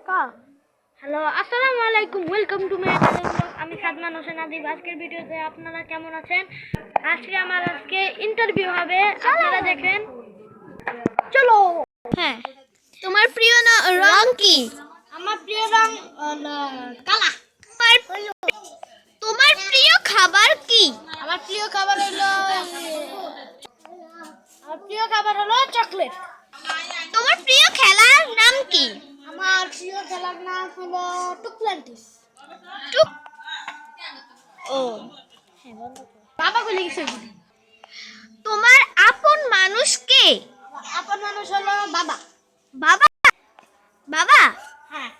Hello, আসসালামু আলাইকুম, welcome to my channel. আমি সাদমান হোসেন আদিব। আজকের ভিডিওতে আপনারা কেমন আছেন? আজকে ইন্টারভিউ হবে, আপনারা দেখেন। চলো। হ্যাঁ, তোমার প্রিয় রং কি? আমার প্রিয় রং কালা। তোমার প্রিয় খাবার কি? আমার প্রিয় খাবার হলো চকলেট। তোমার প্রিয় খেলার নাম কি? আমার প্রিয় খেলার নাম হলো টুকলান্টিস। ও, বাবা বলে গেছে। তোমার আপন মানুষ কে? আপন মানুষ হলো বাবা। বাবা। বাবা, হ্যাঁ,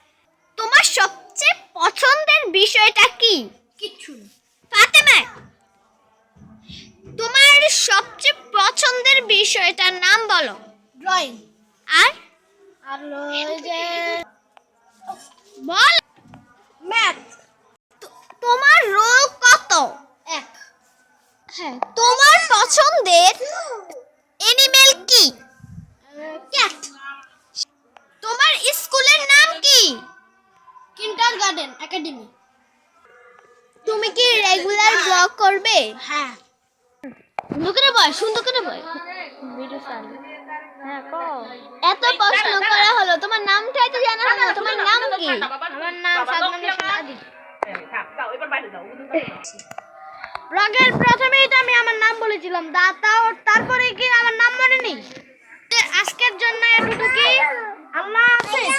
তোমার সবচেয়ে পছন্দের বিষয়টা কি? কিচ্ছু না। ফাতেমা, তোমার সবচেয়ে পছন্দের বিষয়টার নাম বলো। ড্রয়িং। আর আর ওই যে বল। ম্যাথ। তোমার রোল কত? এক। হ্যাঁ, তোমার পছন্দের অ্যানিমেল কি? ক্যাট। তোমার স্কুলের নাম কি? Kindergarten academy. তুমি কি রেগুলার ব্লগ করবে? হ্যাঁ। সুন্দর করে বল। ভিডিও চালু। হ্যাঁ, এত প্রশ্ন করা হলো, তোমার নামটাই তো জানা হলো না। তোমার নাম কি? আমার নাম সাদমান হোসেন আদিব। ব্লগের প্রথমেই তো আমি আমার নাম বলেছিলাম, তারপরে কি আমার নাম মনে নেই? আজকের জন্য এতটুকুই। আল্লাহ হাফেজ।